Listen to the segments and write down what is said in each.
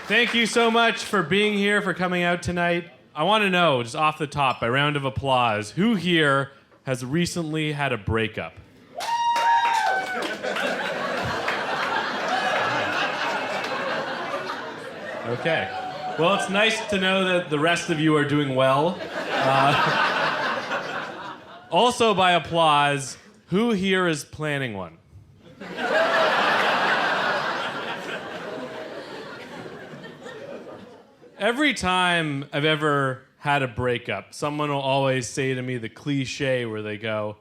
Thank you so much for being here, for coming out tonight. I want to know, just off the top, by round of applause, who here has recently had a breakup? Okay. Well, it's nice to know that the rest of you are doing well. Also, by applause, who here is planning one? Every time I've ever had a breakup, someone will always say to me the cliche where they go,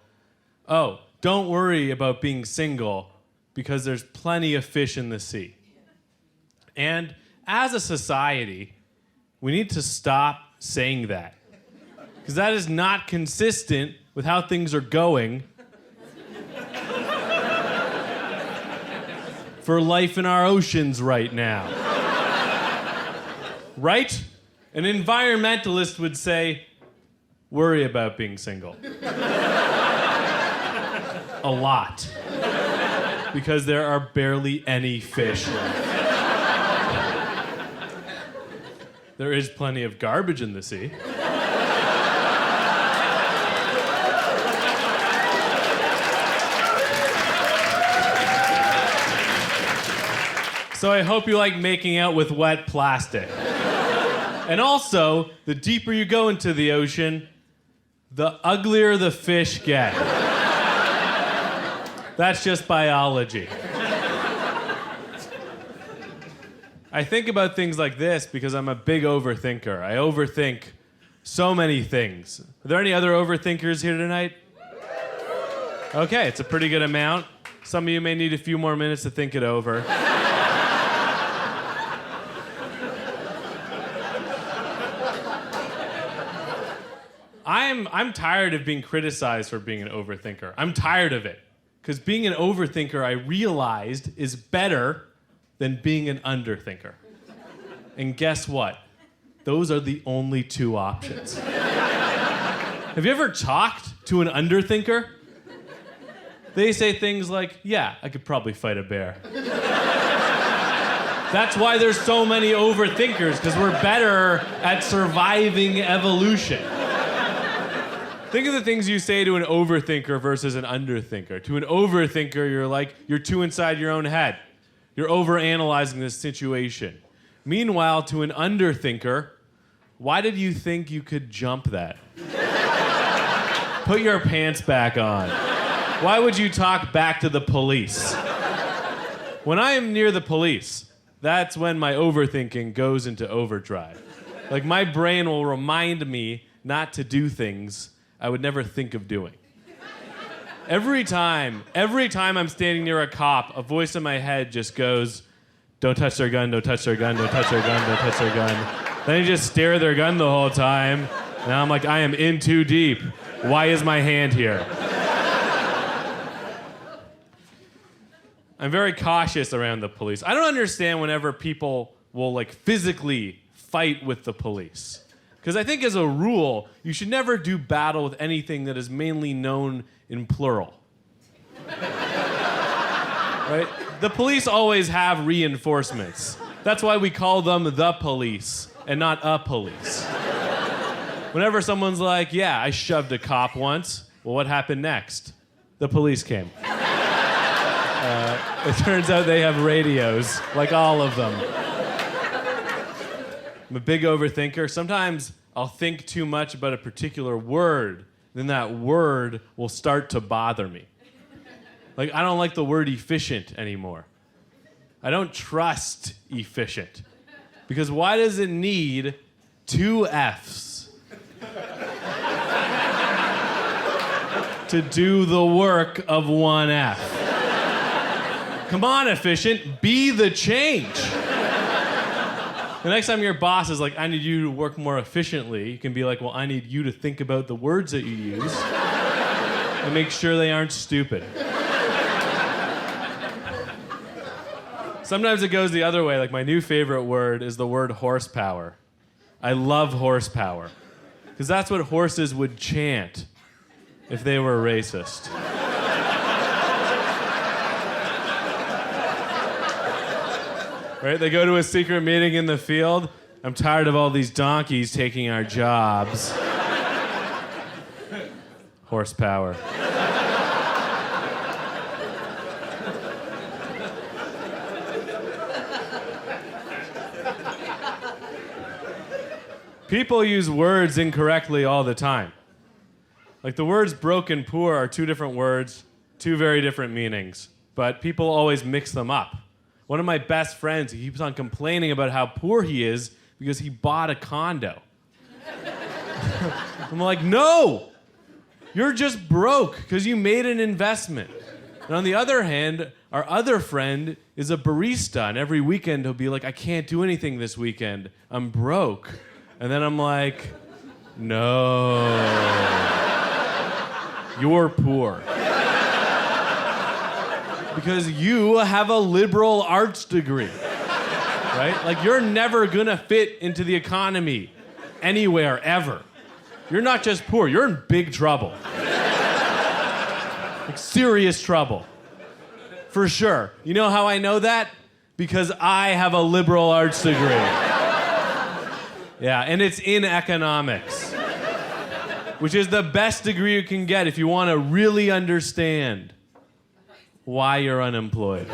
"Oh, don't worry about being single because there's plenty of fish in the sea." And as a society, we need to stop saying that, because that is not consistent with how things are going for life in our oceans right now. Right? An environmentalist would say, worry about being single. A lot. Because there are barely any fish left. There is plenty of garbage in the sea. So I hope you like making out with wet plastic. And also, the deeper you go into the ocean, the uglier the fish get. That's just biology. I think about things like this because I'm a big overthinker. I overthink so many things. Are there any other overthinkers here tonight? Okay, it's a pretty good amount. Some of you may need a few more minutes to think it over. I'm tired of being criticized for being an overthinker. I'm tired of it. Because being an overthinker, I realized, is better than being an underthinker. And guess what? Those are the only two options. Have you ever talked to an underthinker? They say things like, yeah, I could probably fight a bear. That's why there's so many overthinkers, because we're better at surviving evolution. Think of the things you say to an overthinker versus an underthinker. To an overthinker, you're too inside your own head. You're overanalyzing this situation. Meanwhile, to an underthinker, why did you think you could jump that? Put your pants back on. Why would you talk back to the police? When I am near the police, that's when my overthinking goes into overdrive. Like, my brain will remind me not to do things I would never think of doing. Every time I'm standing near a cop, a voice in my head just goes, don't touch their gun, don't touch their gun, don't touch their gun, don't touch their gun. Then they just stare at their gun the whole time. Now I'm like, I am in too deep. Why is my hand here? I'm very cautious around the police. I don't understand whenever people will physically fight with the police. Because I think as a rule, you should never do battle with anything that is mainly known in plural. Right? The police always have reinforcements. That's why we call them the police and not a police. Whenever someone's like, yeah, I shoved a cop once, well, what happened next? The police came. It turns out they have radios, like all of them. I'm a big overthinker. Sometimes I'll think too much about a particular word, then that word will start to bother me. Like, I don't like the word efficient anymore. I don't trust efficient. Because why does it need two F's to do the work of one F? Come on, efficient, be the change. The next time your boss is like, I need you to work more efficiently, you can be like, well, I need you to think about the words that you use and make sure they aren't stupid. Sometimes it goes the other way. Like, my new favorite word is the word horsepower. I love horsepower. Because that's what horses would chant if they were racist. Right? They go to a secret meeting in the field. I'm tired of all these donkeys taking our jobs. Horsepower. People use words incorrectly all the time. Like the words broke and poor are two different words, two very different meanings, but people always mix them up. One of my best friends, he keeps on complaining about how poor he is because he bought a condo. I'm like, no! You're just broke because you made an investment. And on the other hand, our other friend is a barista, and every weekend he'll be like, I can't do anything this weekend. I'm broke. And then I'm like, no. You're poor. Because you have a liberal arts degree, right? Like, you're never gonna fit into the economy anywhere, ever. You're not just poor, you're in big trouble. Like, serious trouble. For sure. You know how I know that? Because I have a liberal arts degree. Yeah, and it's in economics, which is the best degree you can get if you want to really understand why you're unemployed.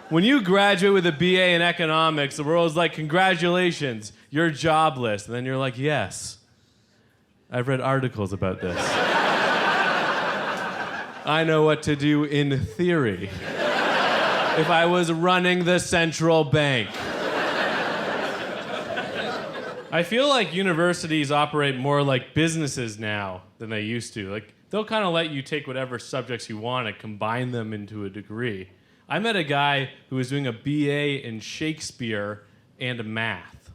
When you graduate with a BA in economics, the world's like, congratulations, you're jobless. And then you're like, yes, I've read articles about this. I know what to do in theory if I was running the central bank. I feel like universities operate more like businesses now than they used to. Like, they'll kind of let you take whatever subjects you want and combine them into a degree. I met a guy who was doing a BA in Shakespeare and math.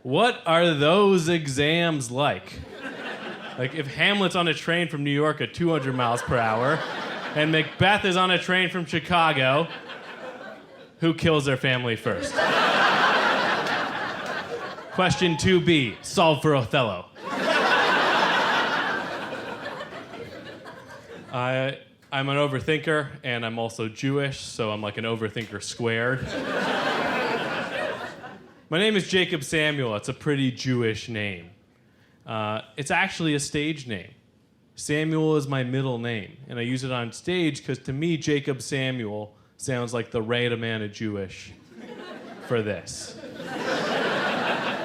What are those exams like? Like, if Hamlet's on a train from New York at 200 miles per hour and Macbeth is on a train from Chicago, who kills their family first? Question 2B, solve for Othello. I'm an overthinker, and I'm also Jewish, so I'm like an overthinker squared. My name is Jacob Samuel. It's a pretty Jewish name. It's actually a stage name. Samuel is my middle name, and I use it on stage because to me, Jacob Samuel sounds like the right amount of Jewish for this.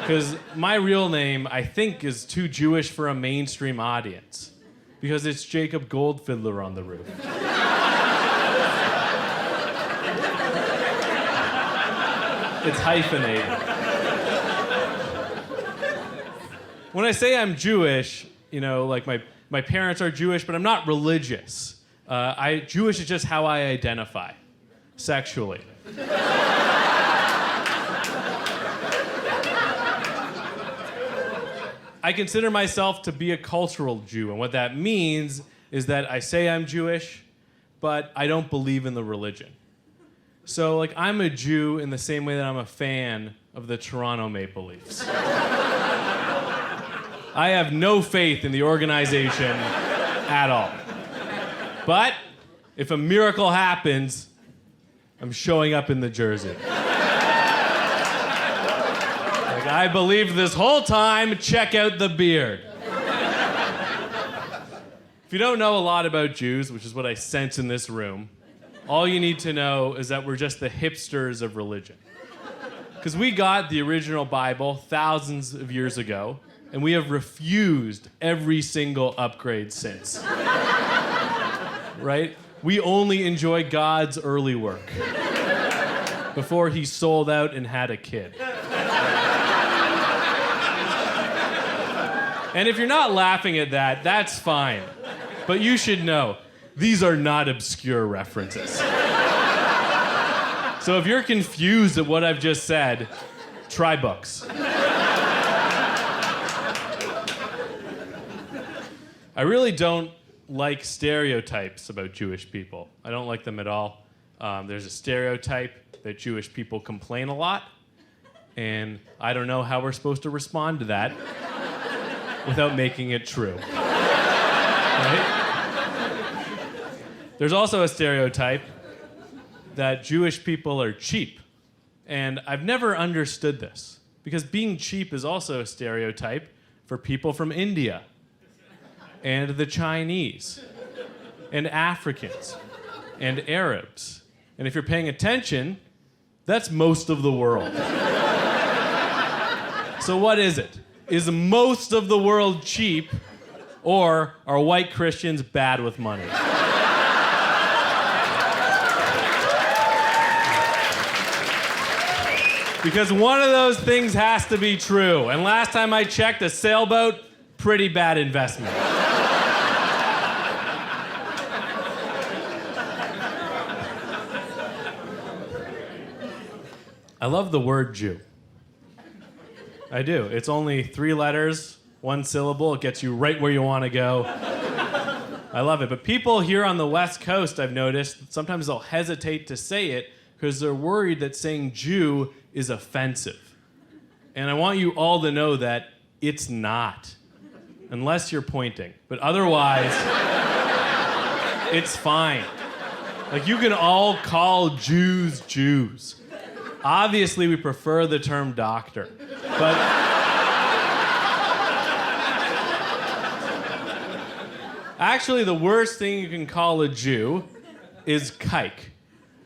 Because my real name, I think, is too Jewish for a mainstream audience. Because it's Jacob Goldfiddler on the roof. It's hyphenated. When I say I'm Jewish, you know, like my parents are Jewish, but I'm not religious. Jewish is just how I identify sexually. I consider myself to be a cultural Jew, and what that means is that I say I'm Jewish, but I don't believe in the religion. So, like, I'm a Jew in the same way that I'm a fan of the Toronto Maple Leafs. I have no faith in the organization at all. But if a miracle happens, I'm showing up in the jersey. I believed this whole time, check out the beard. If you don't know a lot about Jews, which is what I sense in this room, all you need to know is that we're just the hipsters of religion. Because we got the original Bible thousands of years ago, and we have refused every single upgrade since. Right? We only enjoy God's early work before he sold out and had a kid. And if you're not laughing at that, that's fine. But you should know, these are not obscure references. So if you're confused at what I've just said, try books. I really don't like stereotypes about Jewish people. I don't like them at all. There's a stereotype that Jewish people complain a lot, and I don't know how we're supposed to respond to that without making it true. Right? There's also a stereotype that Jewish people are cheap. And I've never understood this, because being cheap is also a stereotype for people from India and the Chinese and Africans and Arabs. And if you're paying attention, that's most of the world. So what is it? Is most of the world cheap, or are white Christians bad with money? Because one of those things has to be true. And last time I checked, a sailboat, pretty bad investment. I love the word Jew. I do. It's only 3 letters, 1 syllable. It gets you right where you want to go. I love it. But people here on the West Coast, I've noticed, sometimes they'll hesitate to say it because they're worried that saying Jew is offensive. And I want you all to know that it's not, unless you're pointing. But otherwise, it's fine. Like, you can all call Jews Jews. Obviously, we prefer the term doctor. But actually, the worst thing you can call a Jew is kike,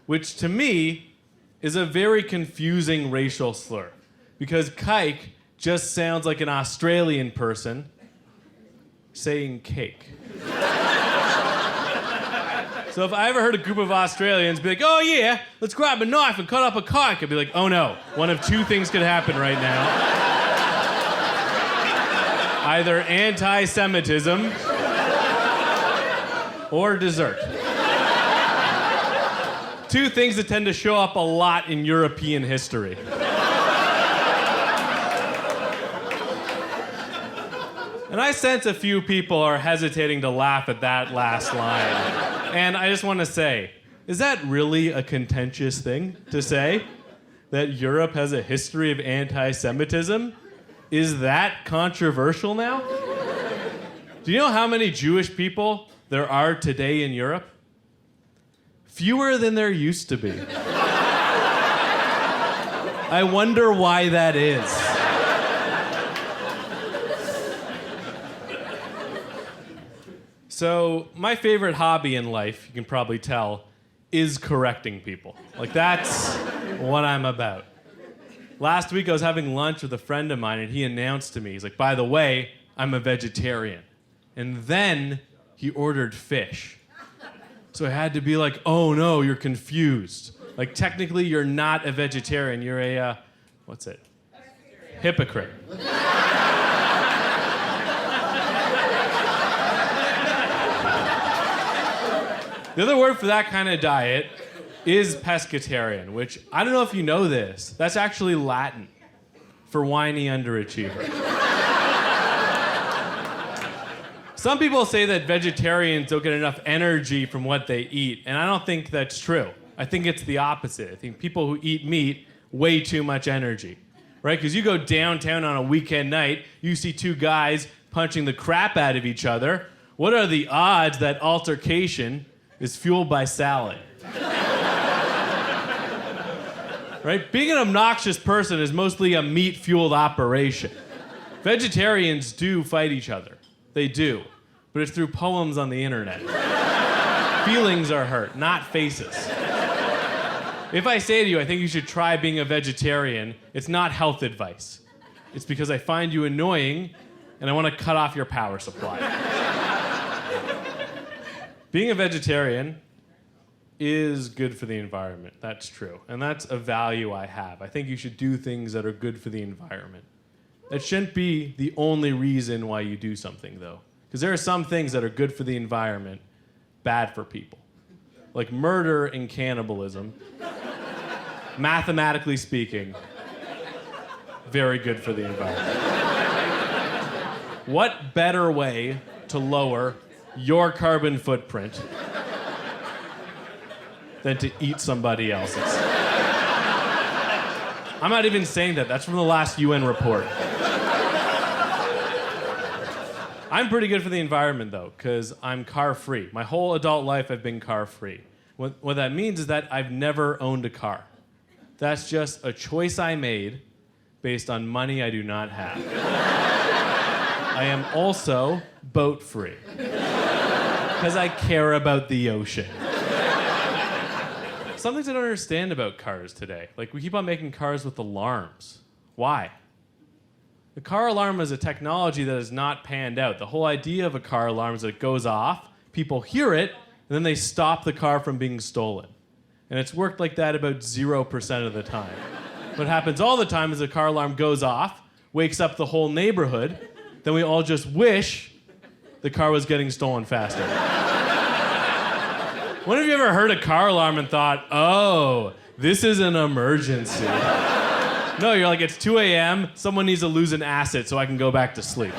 which to me is a very confusing racial slur, because kike just sounds like an Australian person saying cake. So if I ever heard a group of Australians be like, oh yeah, let's grab a knife and cut up a kike, I'd be like, oh no, one of 2 things could happen right now. Either anti-Semitism or dessert. 2 things that tend to show up a lot in European history. And I sense a few people are hesitating to laugh at that last line. And I just want to say, is that really a contentious thing to say? That Europe has a history of anti-Semitism? Is that controversial now? Do you know how many Jewish people there are today in Europe? Fewer than there used to be. I wonder why that is. So, my favorite hobby in life, you can probably tell, is correcting people. Like, that's what I'm about. Last week, I was having lunch with a friend of mine, and he announced to me, he's like, by the way, I'm a vegetarian. And then he ordered fish. So I had to be like, oh no, you're confused. Like, technically, you're not a vegetarian. You're a, what's it? Hypocrite. The other word for that kind of diet is pescatarian, which I don't know if you know this. That's actually Latin for whiny underachiever. Some people say that vegetarians don't get enough energy from what they eat, and I don't think that's true. I think it's the opposite. I think people who eat meat, way too much energy, right? Because you go downtown on a weekend night, you see 2 guys punching the crap out of each other. What are the odds that altercation is fueled by salad? Right? Being an obnoxious person is mostly a meat-fueled operation. Vegetarians do fight each other. They do. But it's through poems on the internet. Feelings are hurt, not faces. If I say to you, I think you should try being a vegetarian, it's not health advice. It's because I find you annoying and I want to cut off your power supply. Being a vegetarian is good for the environment. That's true. And that's a value I have. I think you should do things that are good for the environment. That shouldn't be the only reason why you do something, though. Because there are some things that are good for the environment, bad for people. Like murder and cannibalism, mathematically speaking, very good for the environment. What better way to lower your carbon footprint than to eat somebody else's? I'm not even saying that. That's from the last UN report. I'm pretty good for the environment, though, because I'm car-free. My whole adult life, I've been car-free. What that means is that I've never owned a car. That's just a choice I made based on money I do not have. I am also boat free because I care about the ocean. Some things I don't understand about cars today. Like, we keep on making cars with alarms. Why? The car alarm is a technology that has not panned out. The whole idea of a car alarm is that it goes off, people hear it, and then they stop the car from being stolen. And it's worked like that about 0% of the time. What happens all the time is the car alarm goes off, wakes up the whole neighborhood, then we all just wish the car was getting stolen faster. When have you ever heard a car alarm and thought, oh, this is an emergency? No, you're like, it's 2 a.m., someone needs to lose an asset so I can go back to sleep.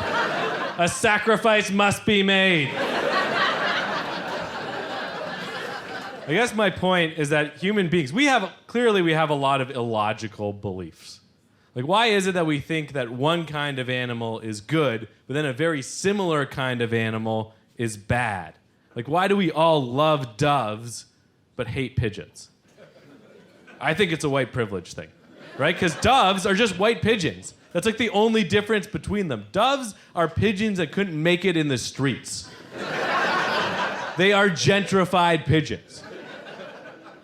A sacrifice must be made. I guess my point is that human beings, we have a lot of illogical beliefs. Like, why is it that we think that one kind of animal is good, but then a very similar kind of animal is bad? Like, why do we all love doves but hate pigeons? I think it's a white privilege thing, right? Because doves are just white pigeons. That's like the only difference between them. Doves are pigeons that couldn't make it in the streets. They are gentrified pigeons.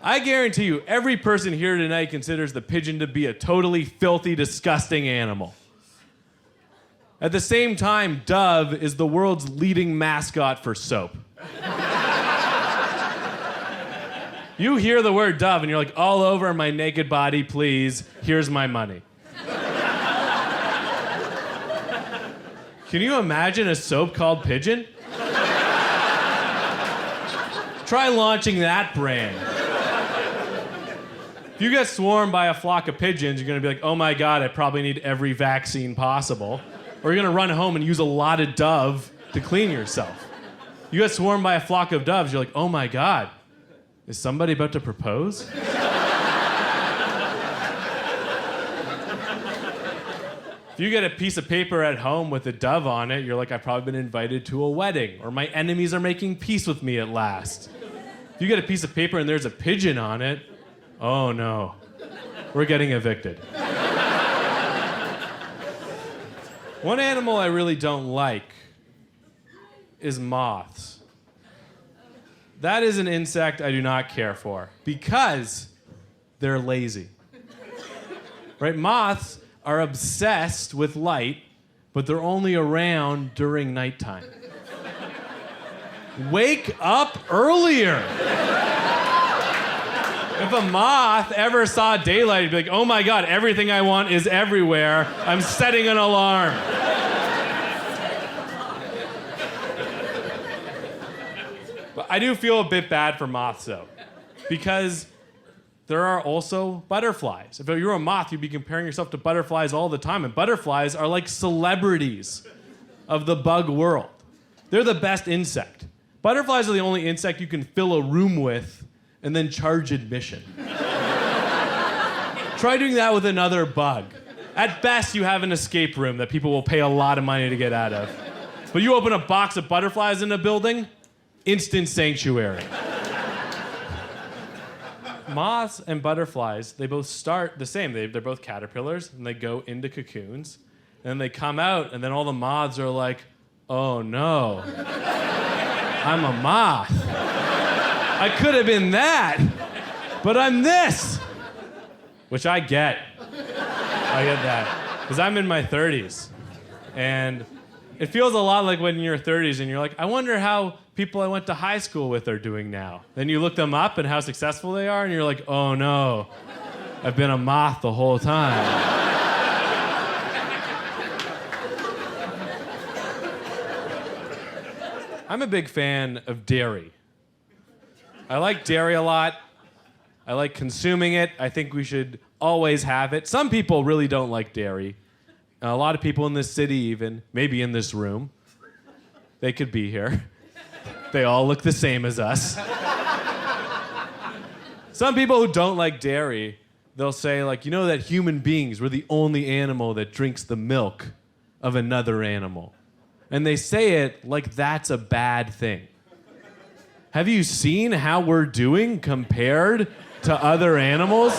I guarantee you, every person here tonight considers the pigeon to be a totally filthy, disgusting animal. At the same time, Dove is the world's leading mascot for soap. You hear the word Dove and you're like, all over my naked body, please, here's my money. Can you imagine a soap called Pigeon? Try launching that brand. If you get swarmed by a flock of pigeons, you're gonna be like, oh my God, I probably need every vaccine possible. Or you're gonna run home and use a lot of Dove to clean yourself. You get swarmed by a flock of doves, you're like, oh my God, is somebody about to propose? If you get a piece of paper at home with a dove on it, you're like, I've probably been invited to a wedding, or my enemies are making peace with me at last. If you get a piece of paper and there's a pigeon on it, oh no, we're getting evicted. One animal I really don't like is moths. That is an insect I do not care for because they're lazy. Right? Moths are obsessed with light, but they're only around during nighttime. Wake up earlier. If a moth ever saw daylight, it'd be like, oh my God, everything I want is everywhere. I'm setting an alarm. But I do feel a bit bad for moths, though, because there are also butterflies. If you were a moth, you'd be comparing yourself to butterflies all the time, and butterflies are like celebrities of the bug world. They're the best insect. Butterflies are the only insect you can fill a room with and then charge admission. Try doing that with another bug. At best, you have an escape room that people will pay a lot of money to get out of. But you open a box of butterflies in a building, instant sanctuary. Moths and butterflies, they both start the same. They're both caterpillars, and they go into cocoons, and then they come out, and then all the moths are like, oh no, I'm a moth. I could have been that, but I'm this. Which I get. I get that. Because I'm in my 30s. And it feels a lot like when you're 30s and you're like, I wonder how people I went to high school with are doing now. Then you look them up and how successful they are, and you're like, oh no, I've been a moth the whole time. I'm a big fan of dairy. I like dairy a lot. I like consuming it. I think we should always have it. Some people really don't like dairy. A lot of people in this city even, maybe in this room, they could be here. They all look the same as us. Some people who don't like dairy, they'll say, like, you know that human beings, we're the only animal that drinks the milk of another animal. And they say it like that's a bad thing. Have you seen how we're doing compared to other animals?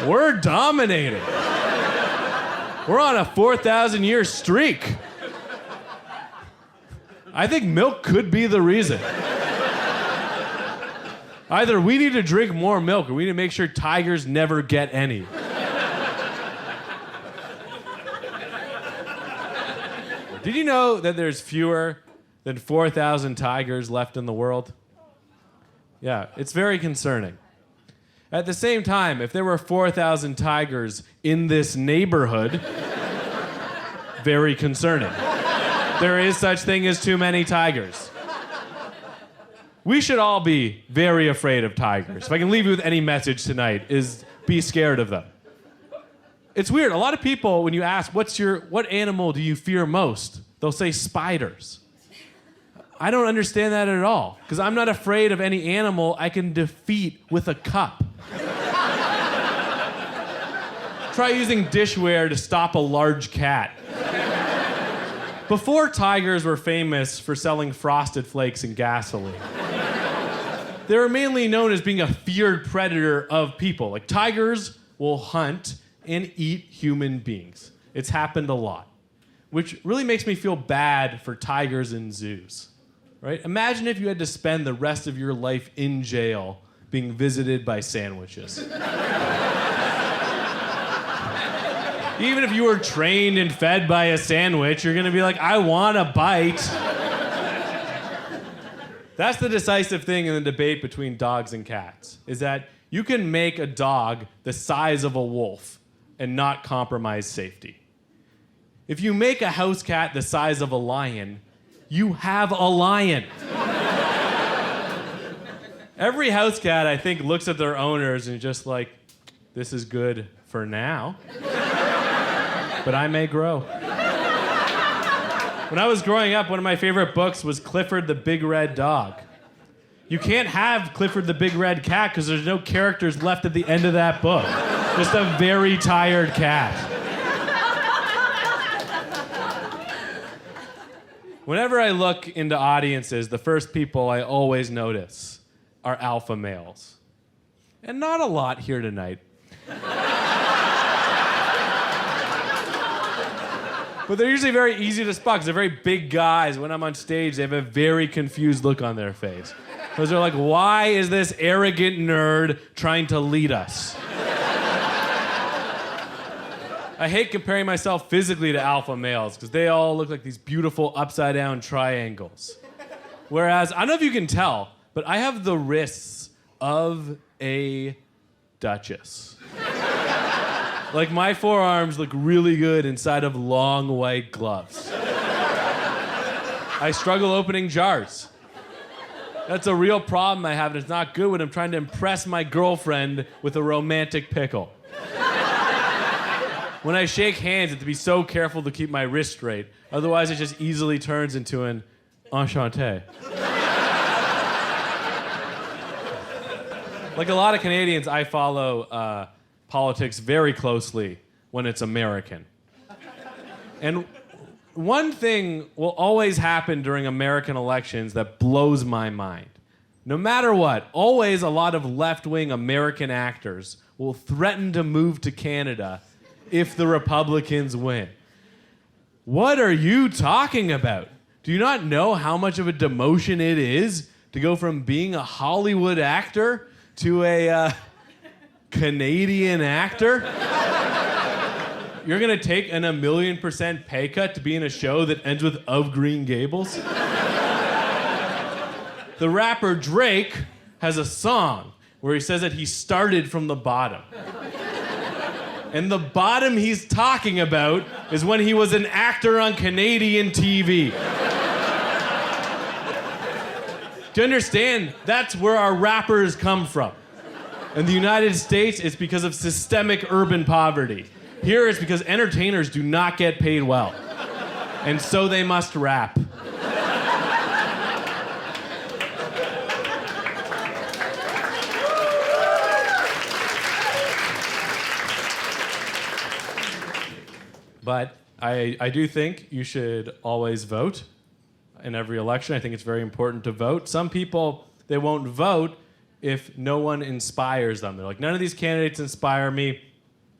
We're dominating. We're on a 4,000-year streak. I think milk could be the reason. Either we need to drink more milk or we need to make sure tigers never get any. Did you know that there's fewer than 4,000 tigers left in the world? Yeah, it's very concerning. At the same time, if there were 4,000 tigers in this neighborhood, very concerning. There is such thing as too many tigers. We should all be very afraid of tigers. If I can leave you with any message tonight, is be scared of them. It's weird. A lot of people, when you ask, what animal do you fear most? They'll say spiders. I don't understand that at all, because I'm not afraid of any animal I can defeat with a cup. Try using dishware to stop a large cat. Before tigers were famous for selling Frosted Flakes and gasoline, they were mainly known as being a feared predator of people. Like, tigers will hunt and eat human beings. It's happened a lot, which really makes me feel bad for tigers in zoos, right? Imagine if you had to spend the rest of your life in jail being visited by sandwiches. Even if you were trained and fed by a sandwich, you're gonna be like, I want a bite. That's the decisive thing in the debate between dogs and cats, is that you can make a dog the size of a wolf and not compromise safety. If you make a house cat the size of a lion, you have a lion. Every house cat, I think, looks at their owners and just like, this is good for now, but I may grow. When I was growing up, one of my favorite books was Clifford the Big Red Dog. You can't have Clifford the Big Red Cat because there's no characters left at the end of that book. Just a very tired cat. Whenever I look into audiences, the first people I always notice are alpha males. And not a lot here tonight. But they're usually very easy to spot because they're very big guys. When I'm on stage, they have a very confused look on their face. Because they're like, why is this arrogant nerd trying to lead us? I hate comparing myself physically to alpha males because they all look like these beautiful upside down triangles. Whereas, I don't know if you can tell, but I have the wrists of a duchess. Like, my forearms look really good inside of long white gloves. I struggle opening jars. That's a real problem I have, and it's not good when I'm trying to impress my girlfriend with a romantic pickle. When I shake hands, I have to be so careful to keep my wrist straight. Otherwise, it just easily turns into an enchanté. Like a lot of Canadians, I follow politics very closely when it's American. And one thing will always happen during American elections that blows my mind. No matter what, always a lot of left-wing American actors will threaten to move to Canada if the Republicans win. What are you talking about? Do you not know how much of a demotion it is to go from being a Hollywood actor to a Canadian actor? You're gonna take a 1,000,000% pay cut to be in a show that ends with Of Green Gables? The rapper Drake has a song where he says that he started from the bottom. And the bottom he's talking about is when he was an actor on Canadian TV. Do you understand? That's where our rappers come from. In the United States, it's because of systemic urban poverty. Here, it's because entertainers do not get paid well. And so they must rap. But I do think you should always vote. in every election. I think it's very important to vote. Some people, they won't vote if no one inspires them. They're like, none of these candidates inspire me,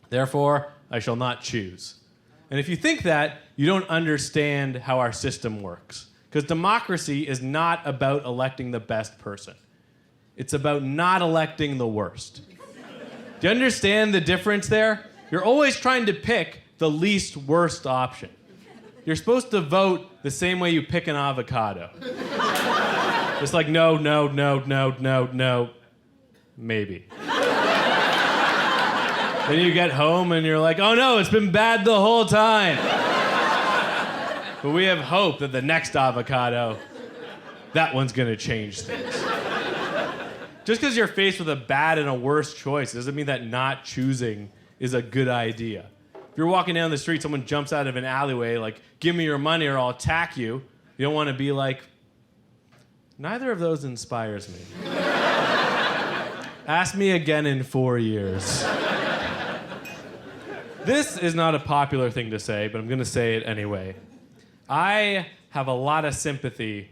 therefore I shall not choose. And if you think that, you don't understand how our system works. Because democracy is not about electing the best person. It's about not electing the worst. Do you understand the difference there? You're always trying to pick the least worst option. You're supposed to vote the same way you pick an avocado. It's like, no, no, no, no, no, no, maybe. Then you get home and you're like, oh no, it's been bad the whole time. But we have hope that the next avocado, that one's gonna change things. Just because you're faced with a bad and a worse choice doesn't mean that not choosing is a good idea. If you're walking down the street, someone jumps out of an alleyway, like, give me your money or I'll attack you. You don't want to be like, neither of those inspires me. Ask me again in 4 years. This is not a popular thing to say, but I'm going to say it anyway. I have a lot of sympathy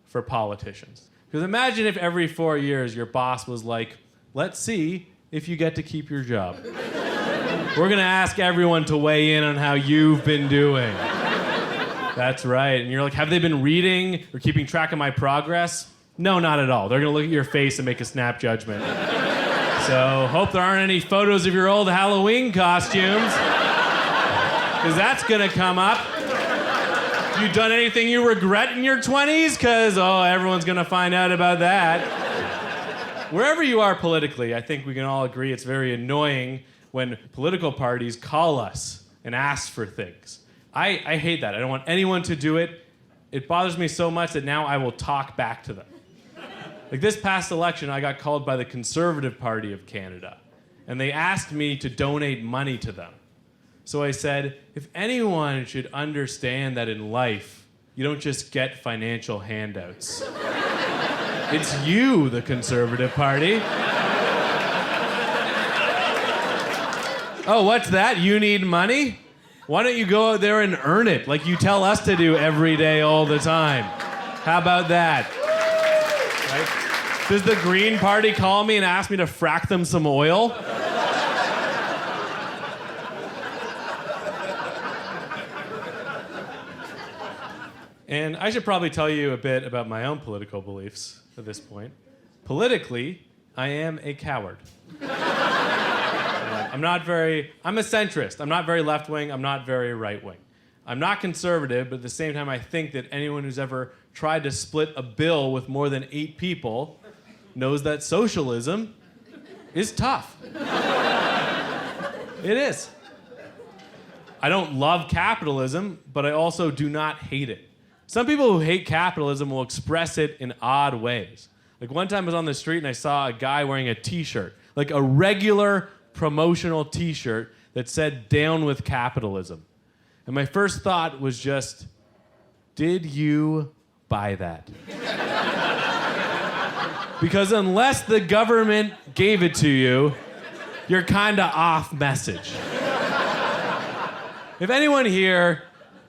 for politicians. Because imagine if every 4 years your boss was like, let's see if you get to keep your job. We're going to ask everyone to weigh in on how you've been doing. That's right. And you're like, have they been reading or keeping track of my progress? No, not at all. They're going to look at your face and make a snap judgment. So hope there aren't any photos of your old Halloween costumes, because that's going to come up. You done anything you regret in your 20s? Because, everyone's going to find out about that. Wherever you are politically, I think we can all agree it's very annoying when political parties call us and ask for things. I hate that. I don't want anyone to do it. It bothers me so much that now I will talk back to them. Like this past election, I got called by the Conservative Party of Canada, and they asked me to donate money to them. So I said, if anyone should understand that in life, you don't just get financial handouts. It's you, the Conservative Party. Oh, what's that? You need money? Why don't you go out there and earn it like you tell us to do every day, all the time? How about that? Right? Does the Green Party call me and ask me to frack them some oil? And I should probably tell you a bit about my own political beliefs at this point. Politically, I am a coward. I'm a centrist. I'm not very left-wing. I'm not very right-wing. I'm not conservative, but at the same time, I think that anyone who's ever tried to split a bill with more than 8 people knows that socialism is tough. It is. I don't love capitalism, but I also do not hate it. Some people who hate capitalism will express it in odd ways. Like one time I was on the street and I saw a guy wearing a t-shirt, like a regular promotional t-shirt that said, "Down with capitalism." And my first thought was just, did you buy that? Because unless the government gave it to you, you're kind of off message. If anyone here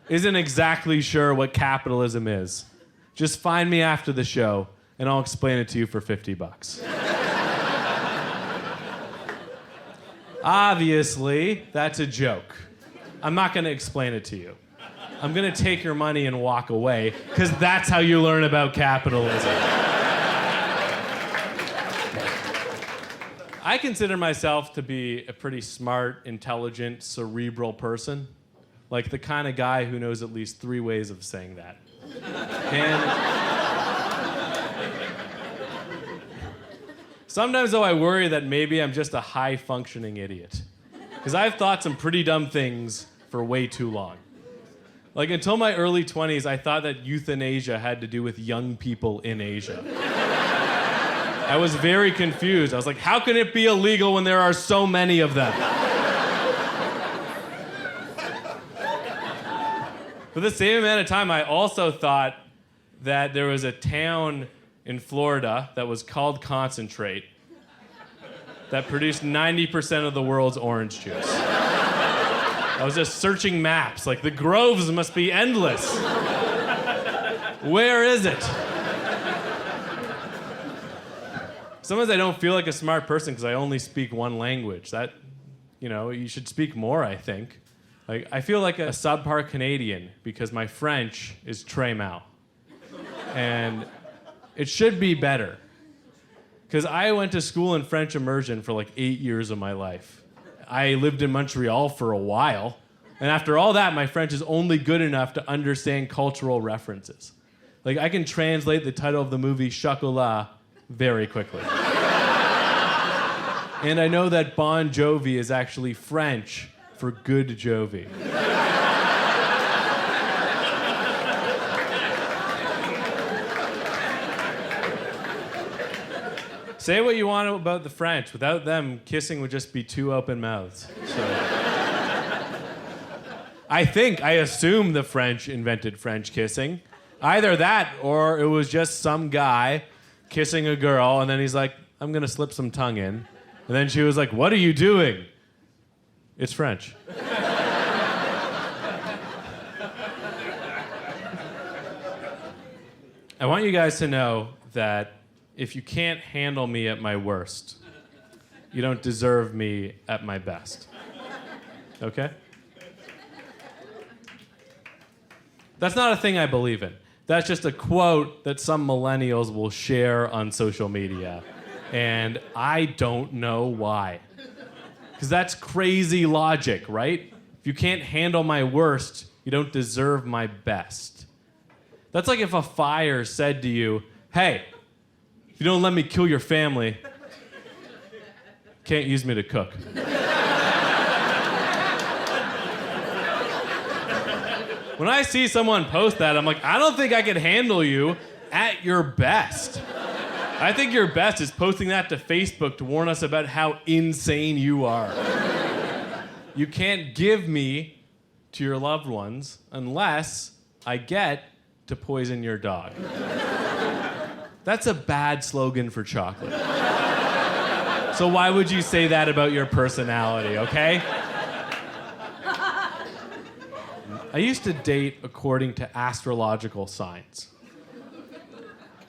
isn't exactly sure what capitalism is, just find me after the show and I'll explain it to you for $50. Obviously, that's a joke. I'm not going to explain it to you. I'm going to take your money and walk away, because that's how you learn about capitalism. I consider myself to be a pretty smart, intelligent, cerebral person. Like the kind of guy who knows at least 3 ways of saying that. And sometimes, though, I worry that maybe I'm just a high-functioning idiot. Because I've thought some pretty dumb things for way too long. Like, until my early 20s, I thought that euthanasia had to do with young people in Asia. I was very confused. I was like, how can it be illegal when there are so many of them? For the same amount of time, I also thought that there was a town in Florida that was called Concentrate that produced 90% of the world's orange juice. I was just searching maps, like the groves must be endless. Where is it? Sometimes I don't feel like a smart person because I only speak one language. You should speak more, I think. Like, I feel like a subpar Canadian because my French is très mal. And it should be better. Because I went to school in French immersion for like 8 years of my life. I lived in Montreal for a while. And after all that, my French is only good enough to understand cultural references. Like, I can translate the title of the movie Chocolat very quickly. And I know that Bon Jovi is actually French for good Jovi. Say what you want about the French. Without them, kissing would just be two open mouths. So. I assume the French invented French kissing. Either that, or it was just some guy kissing a girl, and then he's like, I'm gonna slip some tongue in. And then she was like, what are you doing? It's French. I want you guys to know that if you can't handle me at my worst, you don't deserve me at my best. Okay? That's not a thing I believe in. That's just a quote that some millennials will share on social media. And I don't know why. Because that's crazy logic, right? If you can't handle my worst, you don't deserve my best. That's like if a fire said to you, hey, if you don't let me kill your family, can't use me to cook. When I see someone post that, I'm like, I don't think I can handle you at your best. I think your best is posting that to Facebook to warn us about how insane you are. You can't give me to your loved ones unless I get to poison your dog. That's a bad slogan for chocolate. So why would you say that about your personality, okay? I used to date according to astrological signs.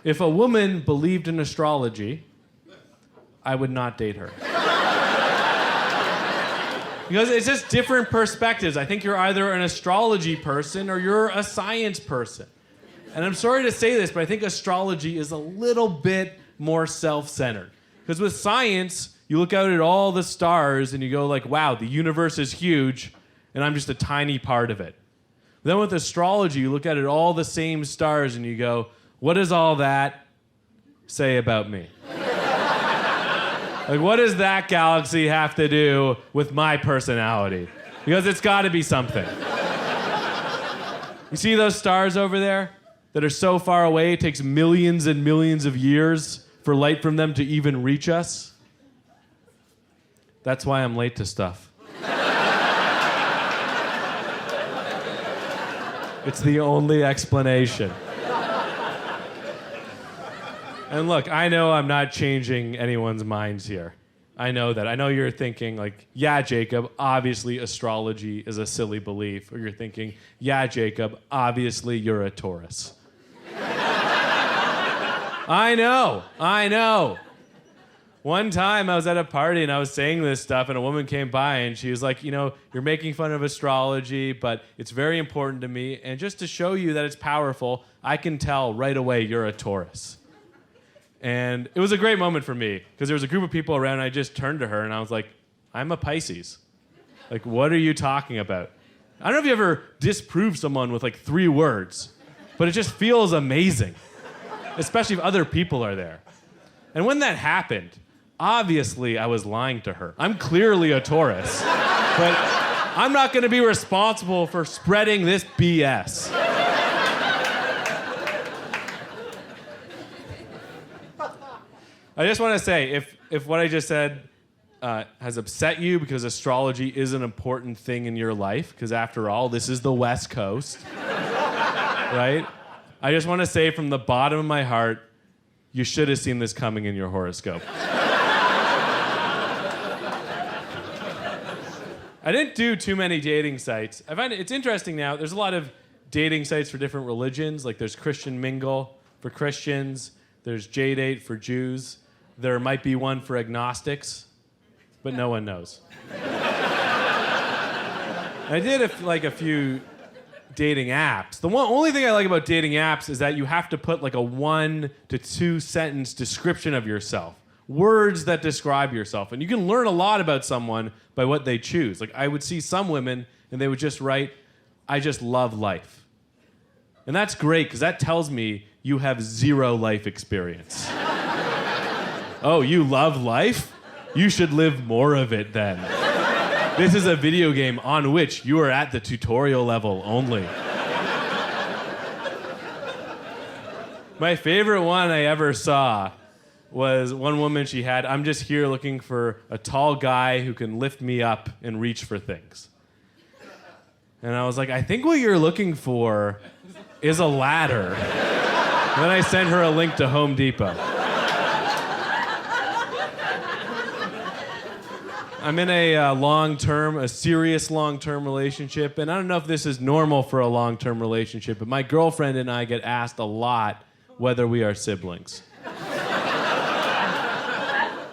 If a woman believed in astrology, I would not date her. Because it's just different perspectives. I think you're either an astrology person or you're a science person. And I'm sorry to say this, but I think astrology is a little bit more self-centered. Because with science, you look out at all the stars and you go like, wow, the universe is huge, and I'm just a tiny part of it. Then with astrology, you look at it all the same stars and you go, what does all that say about me? Like, what does that galaxy have to do with my personality? Because it's got to be something. You see those stars over there that are so far away, it takes millions and millions of years for light from them to even reach us? That's why I'm late to stuff. It's the only explanation. And look, I know I'm not changing anyone's minds here. I know that. I know you're thinking like, yeah, Jacob, obviously astrology is a silly belief. Or you're thinking, yeah, Jacob, obviously you're a Taurus. I know. One time I was at a party and I was saying this stuff and a woman came by and she was like, you're making fun of astrology, but it's very important to me. And just to show you that it's powerful, I can tell right away you're a Taurus. And it was a great moment for me because there was a group of people around and I just turned to her and I was like, I'm a Pisces. Like, what are you talking about? I don't know if you ever disprove someone with like 3 words, but it just feels amazing, especially if other people are there. And when that happened, obviously I was lying to her. I'm clearly a Taurus, but I'm not going to be responsible for spreading this BS. I just want to say, if what I just said has upset you because astrology is an important thing in your life, because after all, this is the West Coast, right? I just want to say from the bottom of my heart, you should have seen this coming in your horoscope. I didn't do too many dating sites. I find it's interesting now. There's a lot of dating sites for different religions. Like there's Christian Mingle for Christians. There's JDate for Jews. There might be one for agnostics, but no one knows. I did a few dating apps. The only thing I like about dating apps is that you have to put like a 1 to 2 sentence description of yourself. Words that describe yourself. And you can learn a lot about someone by what they choose. Like I would see some women and they would just write, I just love life. And that's great because that tells me you have 0 life experience. Oh, you love life? You should live more of it then. This is a video game on which you are at the tutorial level only. My favorite one I ever saw was one woman she had, I'm just here looking for a tall guy who can lift me up and reach for things. And I was like, I think what you're looking for is a ladder. And then I sent her a link to Home Depot. I'm in a serious long-term relationship, and I don't know if this is normal for a long-term relationship, but my girlfriend and I get asked a lot whether we are siblings.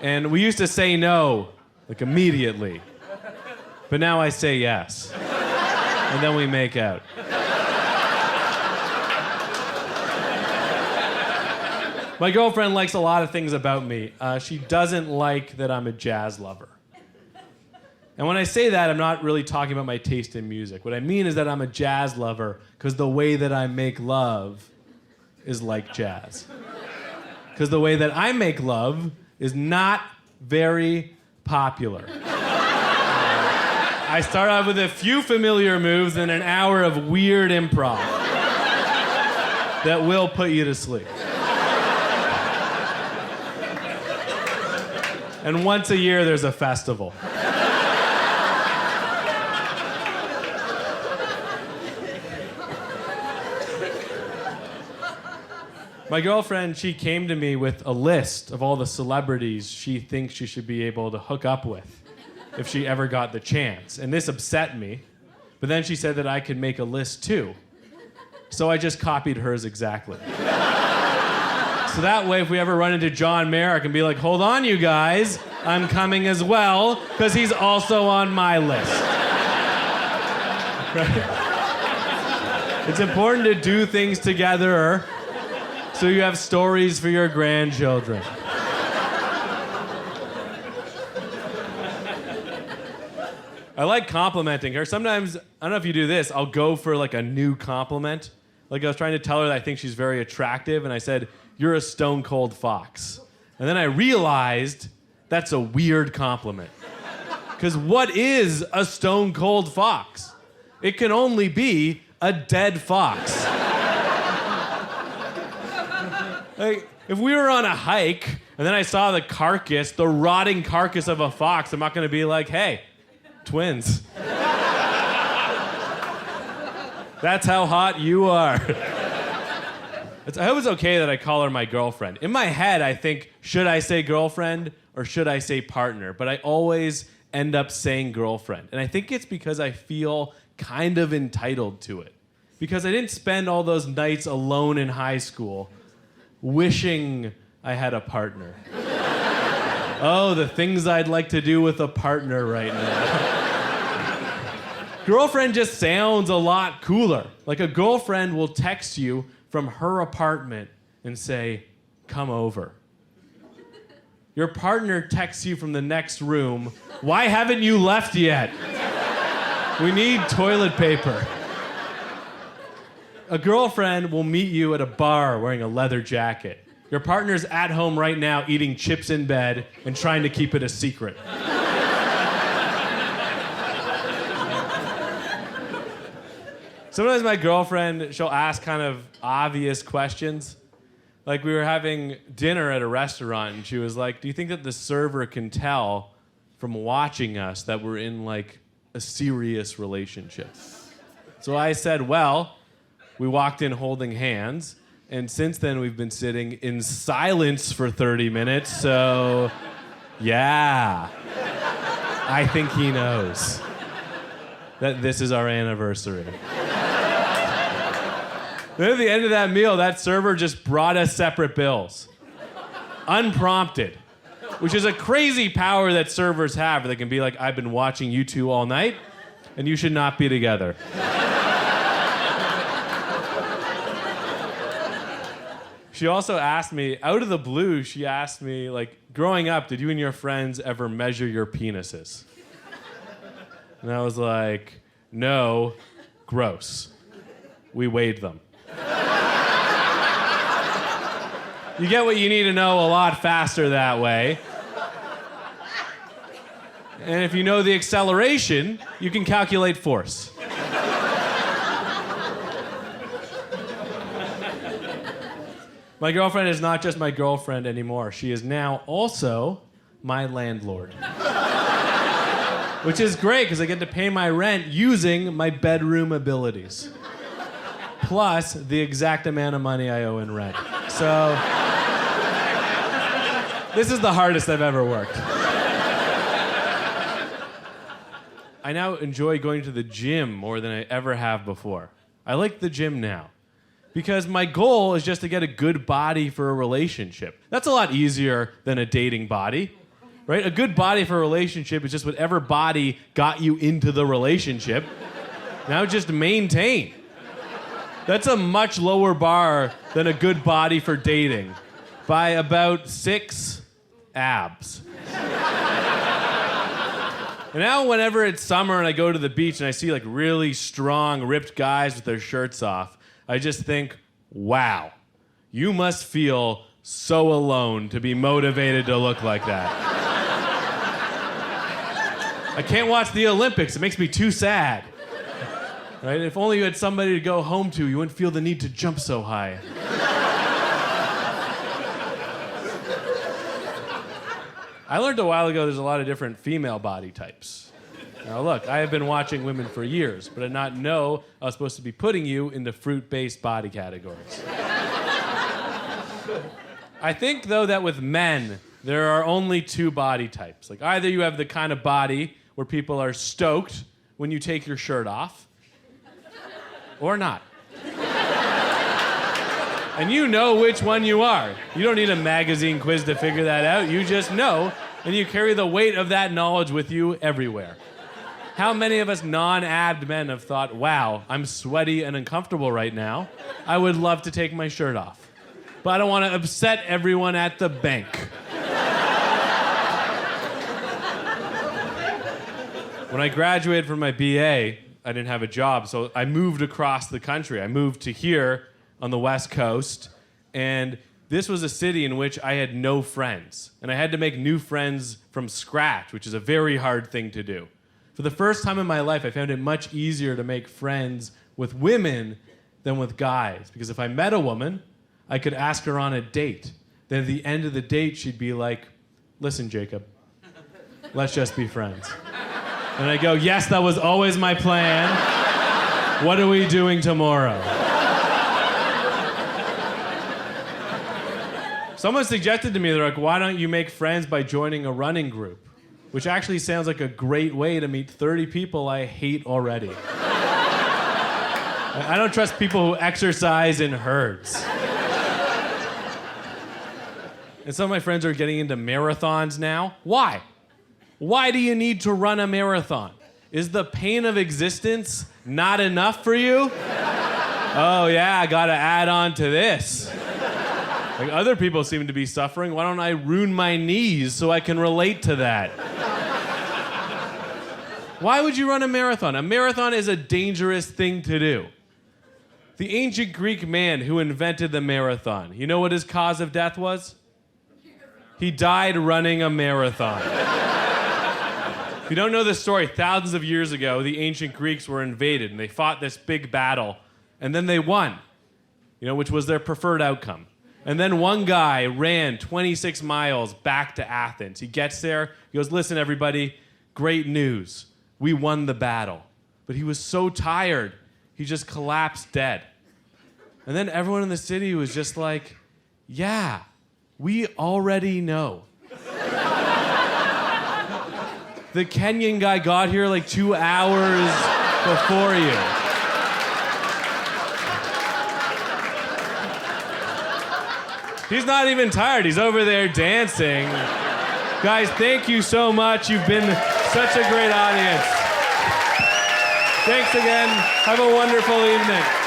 And we used to say no, like immediately. But now I say yes. And then we make out. My girlfriend likes a lot of things about me. She doesn't like that I'm a jazz lover. And when I say that, I'm not really talking about my taste in music. What I mean is that I'm a jazz lover because the way that I make love is like jazz. Because the way that I make love is not very popular. I start out with a few familiar moves and an hour of weird improv that will put you to sleep. And once a year, there's a festival. My girlfriend, she came to me with a list of all the celebrities she thinks she should be able to hook up with if she ever got the chance. And this upset me. But then she said that I could make a list too. So I just copied hers exactly. So that way, if we ever run into John Mayer, I can be like, hold on, you guys. I'm coming as well, because he's also on my list. Right? It's important to do things together so you have stories for your grandchildren. I like complimenting her. Sometimes, I don't know if you do this, I'll go for like a new compliment. Like I was trying to tell her that I think she's very attractive, and I said, you're a stone cold fox. And then I realized that's a weird compliment. Because what is a stone cold fox? It can only be a dead fox. Like, if we were on a hike and then I saw the carcass, the rotting carcass of a fox, I'm not going to be like, hey, twins. That's how hot you are. I hope it's okay that I call her my girlfriend. In my head, I think, should I say girlfriend or should I say partner? But I always end up saying girlfriend. And I think it's because I feel kind of entitled to it. Because I didn't spend all those nights alone in high school wishing I had a partner. Oh, the things I'd like to do with a partner right now. Girlfriend just sounds a lot cooler. Like a girlfriend will text you from her apartment and say, come over. Your partner texts you from the next room, why haven't you left yet? We need toilet paper. A girlfriend will meet you at a bar wearing a leather jacket. Your partner's at home right now eating chips in bed and trying to keep it a secret. Sometimes my girlfriend, she'll ask kind of obvious questions. Like we were having dinner at a restaurant and she was like, do you think that the server can tell from watching us that we're in like a serious relationship? So I said, well, we walked in holding hands, and since then we've been sitting in silence for 30 minutes, so yeah, I think he knows that this is our anniversary. Then at the end of that meal, that server just brought us separate bills. Unprompted. Which is a crazy power that servers have. They can be like, I've been watching you two all night, and you should not be together. She also asked me, out of the blue, she asked me, like, growing up, did you and your friends ever measure your penises? And I was like, no, gross. We weighed them. You get what you need to know a lot faster that way. And if you know the acceleration, you can calculate force. My girlfriend is not just my girlfriend anymore. She is now also my landlord. Which is great, because I get to pay my rent using my bedroom abilities. Plus the exact amount of money I owe in rent. So, this is the hardest I've ever worked. I now enjoy going to the gym more than I ever have before. I like the gym now. Because my goal is just to get a good body for a relationship. That's a lot easier than a dating body, right? A good body for a relationship is just whatever body got you into the relationship. Now just maintain. That's a much lower bar than a good body for dating by about 6 abs. And now whenever it's summer and I go to the beach and I see like really strong, ripped guys with their shirts off, I just think, wow, you must feel so alone to be motivated to look like that. I can't watch the Olympics. It makes me too sad. Right? If only you had somebody to go home to, you wouldn't feel the need to jump so high. I learned a while ago there's a lot of different female body types. Now look, I have been watching women for years, but I did not know I was supposed to be putting you into fruit-based body categories. I think, though, that with men, there are only 2 body types. Like, either you have the kind of body where people are stoked when you take your shirt off, or not. And you know which one you are. You don't need a magazine quiz to figure that out. You just know, and you carry the weight of that knowledge with you everywhere. How many of us non-abbed men have thought, wow, I'm sweaty and uncomfortable right now. I would love to take my shirt off. But I don't want to upset everyone at the bank. When I graduated from my BA, I didn't have a job, so I moved across the country. I moved to here on the West Coast, and this was a city in which I had no friends. And I had to make new friends from scratch, which is a very hard thing to do. For the first time in my life, I found it much easier to make friends with women than with guys. Because if I met a woman, I could ask her on a date. Then at the end of the date, she'd be like, listen, Jacob, let's just be friends. And I go, yes, that was always my plan. What are we doing tomorrow? Someone suggested to me, they're like, why don't you make friends by joining a running group? Which actually sounds like a great way to meet 30 people I hate already. I don't trust people who exercise in herds. And some of my friends are getting into marathons now. Why? Why do you need to run a marathon? Is the pain of existence not enough for you? Oh yeah, I gotta add on to this. Like other people seem to be suffering. Why don't I ruin my knees so I can relate to that? Why would you run a marathon? A marathon is a dangerous thing to do. The ancient Greek man who invented the marathon, you know what his cause of death was? He died running a marathon. If you don't know the story, thousands of years ago, the ancient Greeks were invaded, and they fought this big battle, and then they won, which was their preferred outcome. And then one guy ran 26 miles back to Athens. He gets there, he goes, listen, everybody, great news. We won the battle. But he was so tired, he just collapsed dead. And then everyone in the city was just like, yeah, we already know. The Kenyan guy got here like 2 hours before you. He's not even tired. He's over there dancing. Guys, thank you so much. You've been such a great audience. Thanks again. Have a wonderful evening.